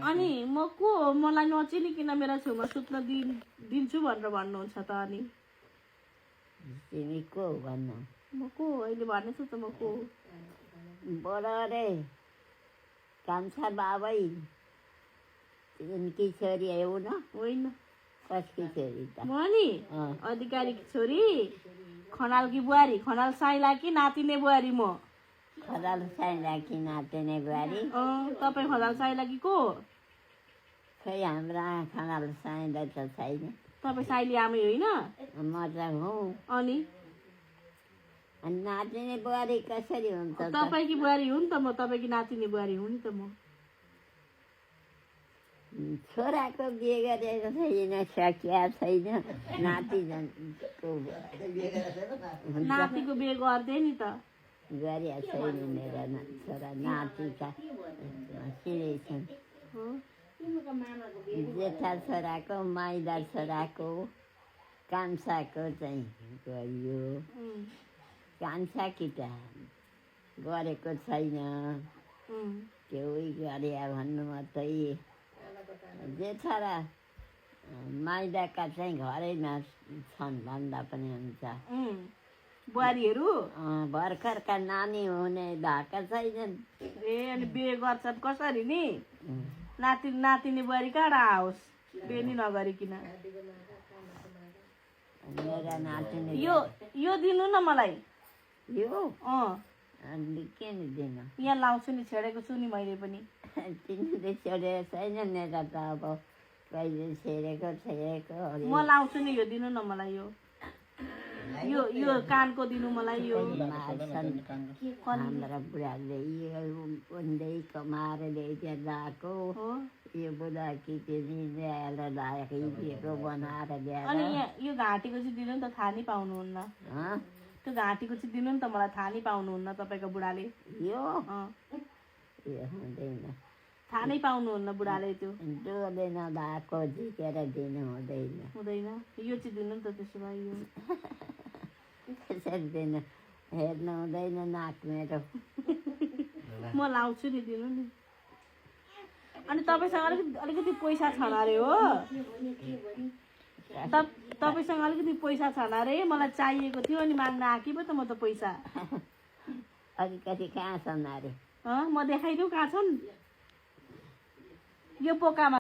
अनि म को मलाई नचिनिकन मेरो छेउमा सुत्न दिन्छु भनेर भन्नुहुन्छ त अनि तिमी को भन्नु म को अहिले भन्नेछु त म को बडा रे कान्छा बाबै तिनकी छोरी हो न होइन कसकी छोरी त म नि अधिकारीकी छोरी खनालकी बुहारी खनाल साइलाकी नातिने बुहारी म खनाल साइलाकी नातिने बुहारी तपाईँ खनाल साइलाकी को खै हाम्रा खनाल साइला त छैन तपाईँ साइली आमै होइन म त हुँ अनि नातिने बुहारी कसरी हुन्छ तपाईँकी बुहारी हो नि त म तपाईँकी नातिने बुहारी हुँ नि त म छोराको बिहे गरेको छैन सकिया छैन नातिको बिहे गर्दै नि त गरिया छैन मेरा छोरा नातिका सिँढी जेठा छोराको माइला छोराको कान्छाको चाहिँ गरियो कान्छा केटा गरेको छैन केही गरे भन्नु मात्रै जेठा र माइलाका चाहिँ घरैमा छन् भन्दा पनि हुन्छ बुहारीहरू भर्खरका नानी हुने भएका छैनन् ए अनि बिहे गर्छन् कसरी नि नातिनी बुहारी कहाँ आओस् बिहे नि नगरिकन मेरा नातिनी यो दिनु न मलाई यो किन दिनु यहाँ लाउँछु नि छेडेको छु नि मैले पनि तिमीले छेडेको छैन मेरा त अब कहिले छेडेको म लाउँछु नि यो दिनु न मलाई यो कानको दिनु मलाई यो हाम्रा बुढाले उन्दै कमाएर ल्याइदिएर गएको यो बुढा कि ल्याएर दिएको बनाएर ल्याएर अनि यो घाँटीको चाहिँ दिनु नि त थाहा नै पाउनुहुन्न त्यो घाँटीको चाहिँ दिनु नि त मलाई थाहा नै पाउनुहुन्न तपाईँको बुढाले यो हुँदैन थाहा नै पाउनुहुन्न बुढाले त्यो डोले नभएको झिकेर दिनु हुँदैन यो चाहिँ दिनु नि त त्यसो भए यो त्यसरी दिनु हेर्नु हुँदैन नाक मेरो म लाउँछु नि दिनु नि अनि तपाईँसँग अलिकति पैसा छ अरे हो तपाईँसँग अलिकति पैसा छ अरे मलाई चाहिएको थियो अनि माग्न आएँ पो त म त पैसा अलिकति कहाँ छन् अरे म देखाइदिउँ कहाँ छन् यो पोकामा